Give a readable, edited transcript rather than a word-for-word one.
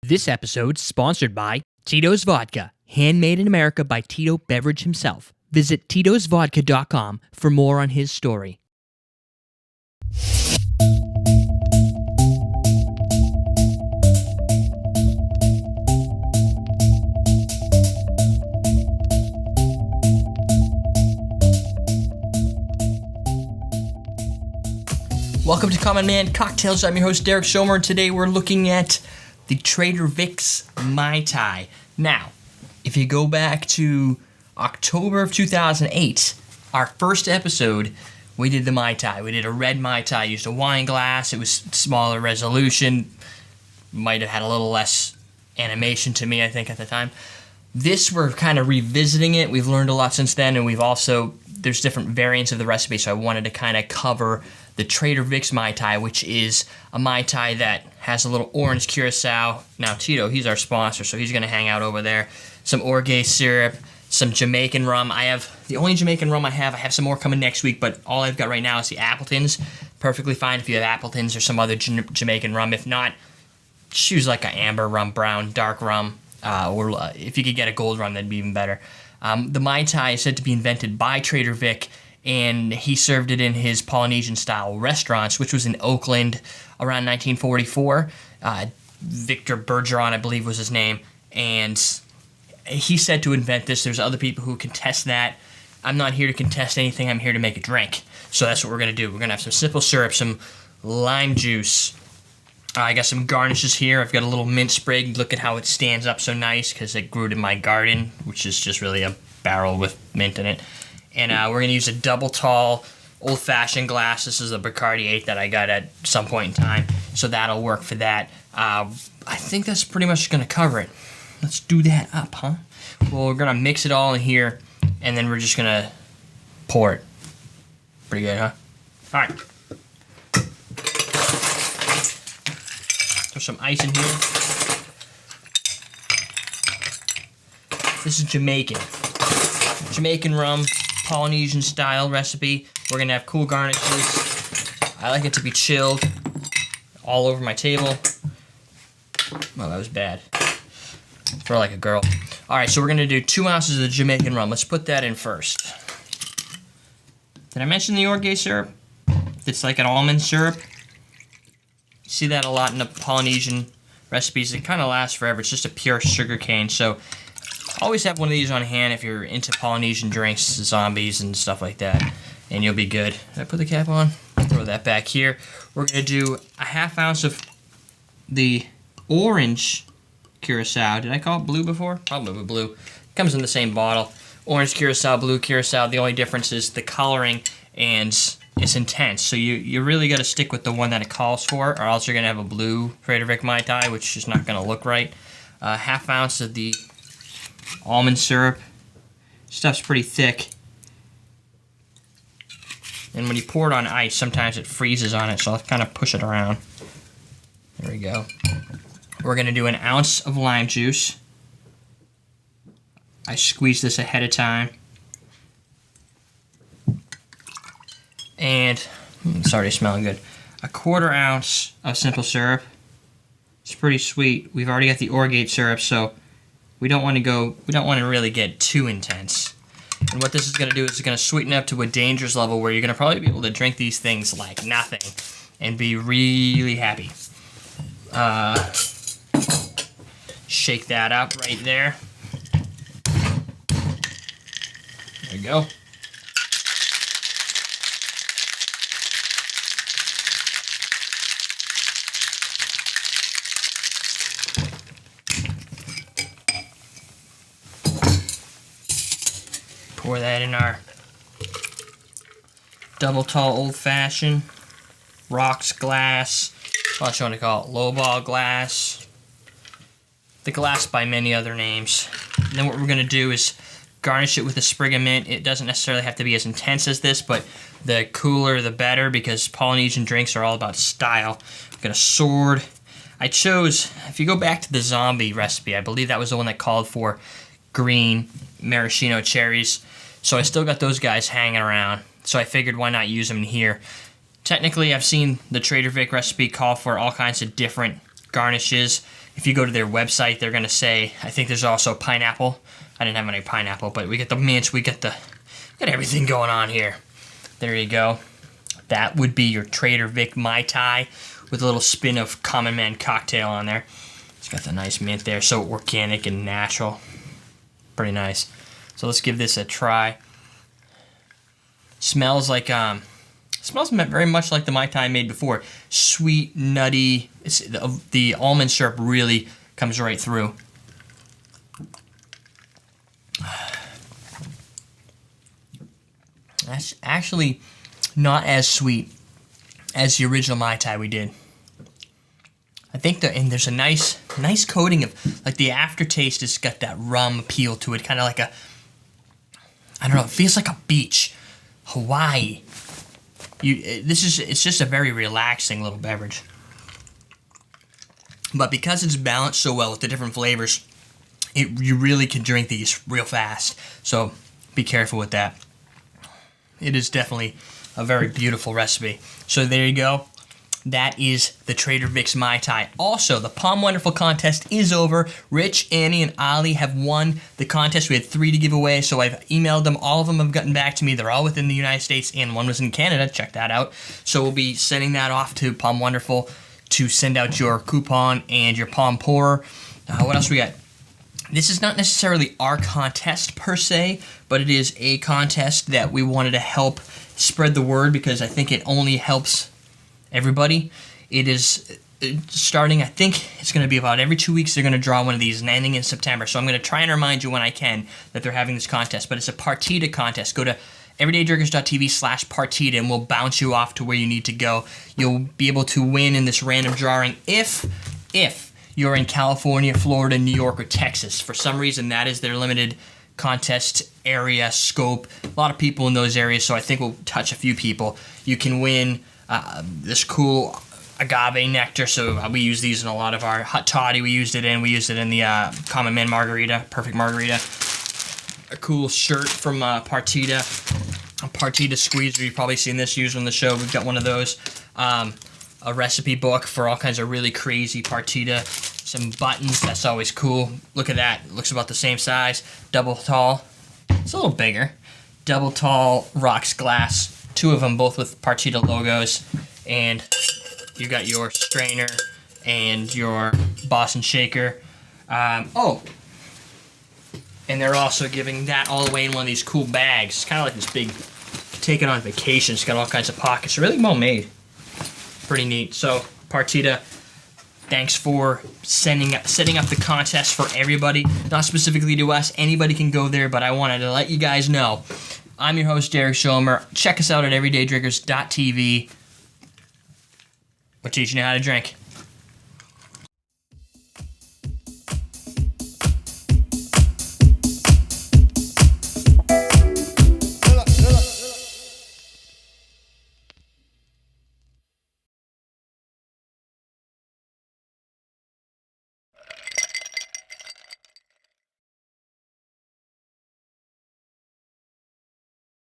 This episode sponsored by Tito's Vodka, handmade in America by Tito Beveridge himself. Visit titosvodka.com for more on his story. Welcome to Common Man Cocktails. I'm your host, Derek Schomer, and today we're looking at the Trader Vic's Mai Tai. Now, if you go back to October of 2008, our first episode, we did the Mai Tai. We did a Red Mai Tai, used a wine glass. It was smaller resolution, might have had a little less animation to me, I think, at the time. This, we're kind of revisiting it. We've learned a lot since then, and there's different variants of the recipe, so I wanted to kind of cover the Trader Vic's Mai Tai, which is a Mai Tai that has a little orange curacao. Now, Tito, he's our sponsor, so he's going to hang out over there. Some orgeat syrup, some Jamaican rum. The only Jamaican rum I have some more coming next week, but all I've got right now is the Appletons. Perfectly fine if you have Appletons or some other Jamaican rum. If not, choose like an amber rum, brown, dark rum, or if you could get a gold rum, that'd be even better. The Mai Tai is said to be invented by Trader Vic, and he served it in his Polynesian-style restaurants, which was in Oakland around 1944. Victor Bergeron, I believe, was his name, and he's said to invent this. There's other people who contest that. I'm not here to contest anything. I'm here to make a drink. So that's what we're going to do. We're going to have some simple syrup, some lime juice. I got some garnishes here. I've got a little mint sprig. Look at how it stands up so nice because it grew in my garden, which is just really a barrel with mint in it. And we're going to use a double tall old-fashioned glass. This is a Bacardi 8 that I got at some point in time, so that'll work for that. I think that's pretty much going to cover it. Let's do that up, huh? Well, we're going to mix it all in here, and then we're just going to pour it. Pretty good, huh? All right. Throw some ice in here. This is Jamaican rum. Polynesian style recipe. We're gonna have cool garnishes. I like it to be chilled all over my table. Well, that was bad. Throw like a girl. All right, so we're gonna do 2 ounces of the Jamaican rum. Let's put that in first. Did I mention the orgeat syrup? It's like an almond syrup. You see that a lot in the Polynesian recipes. It kind of lasts forever. It's just a pure sugar cane. So always have one of these on hand if you're into Polynesian drinks, zombies, and stuff like that, and you'll be good. Did I put the cap on? Throw that back here. We're going to do a half ounce of the orange curacao. Did I call it blue before? Probably blue. Comes in the same bottle. Orange curacao, blue curacao. The only difference is the coloring, and it's intense. So you really got to stick with the one that it calls for, or else you're going to have a blue Trader Vic Mai Tai, which is not going to look right. Half ounce of the almond syrup. Stuff's pretty thick. And when you pour it on ice, sometimes it freezes on it, so I'll kind of push it around. There we go. We're going to do an ounce of lime juice. I squeezed this ahead of time. And it's already smelling good. A 1/4 ounce of simple syrup. It's pretty sweet. We've already got the orgeat syrup, so we don't want to really get too intense. And what this is going to do is it's going to sweeten up to a dangerous level where you're going to probably be able to drink these things like nothing and be really happy. Shake that up right there. There we go. Pour that in our double tall old fashioned rocks glass. What you want to call it? Lowball glass. The glass by many other names. And then what we're going to do is garnish it with a sprig of mint. It doesn't necessarily have to be as intense as this, but the cooler the better because Polynesian drinks are all about style. I've got a sword. I chose, if you go back to the zombie recipe, I believe that was the one that called for green maraschino cherries. So I still got those guys hanging around. So I figured why not use them in here. Technically, I've seen the Trader Vic recipe call for all kinds of different garnishes. if you go to their website, they're gonna say, I think there's also pineapple. I didn't have any pineapple, but we get the mint, we got everything going on here. There you go. That would be your Trader Vic Mai Tai with a little spin of Common Man cocktail on there. It's got the nice mint there, so organic and natural. Pretty nice. So let's give this a try. Smells like smells very much like the Mai Tai I made before. Sweet, nutty. The almond syrup really comes right through. That's actually not as sweet as the original Mai Tai we did. I think and there's a nice coating of, like, the aftertaste has got that rum appeal to it, kind of like a, I don't know, it feels like a beach, Hawaii. It's just a very relaxing little beverage. But because it's balanced so well with the different flavors, you really can drink these real fast. So be careful with that. It is definitely a very beautiful recipe. So there you go. That is the Trader Vic's Mai Tai. Also, the Palm Wonderful contest is over. Rich, Annie, and Ali have won the contest. We had 3 to give away, so I've emailed them. All of them have gotten back to me. They're all within the United States, and one was in Canada. Check that out. So we'll be sending that off to Palm Wonderful to send out your coupon and your Palm Pourer. What else we got? This is not necessarily our contest per se, but it is a contest that we wanted to help spread the word because I think it only helps everybody. It is starting, I think it's going to be about every 2 weeks they're going to draw one of these and ending in September. So I'm going to try and remind you when I can that they're having this contest. But it's a partita contest. Go to everydaydrinkers.tv/partita and we'll bounce you off to where you need to go. You'll be able to win in this random drawing if you're in California, Florida, New York, or Texas. For some reason, that is their limited contest area scope. A lot of people in those areas, so I think we'll touch a few people. You can win this cool agave nectar, so we use these in a lot of our hot toddy. We used it in the Common Man margarita, perfect margarita. A cool shirt from Partita, a Partita squeezer. You've probably seen this used on the show. We've got one of those. A recipe book for all kinds of really crazy Partita. Some buttons, that's always cool. Look at that, it looks about the same size. Double tall, it's a little bigger. Double tall rocks glass, 2 of them, both with Partita logos. And you got your strainer and your Boston shaker. And they're also giving that all the way in one of these cool bags. It's kind of like this big, take it on vacation. It's got all kinds of pockets, really well made. Pretty neat. So Partita, thanks for setting up the contest for everybody, not specifically to us. Anybody can go there, but I wanted to let you guys know. I'm your host, Derek Schomer. Check us out at everydaydrinkers.tv. We're teaching you how to drink.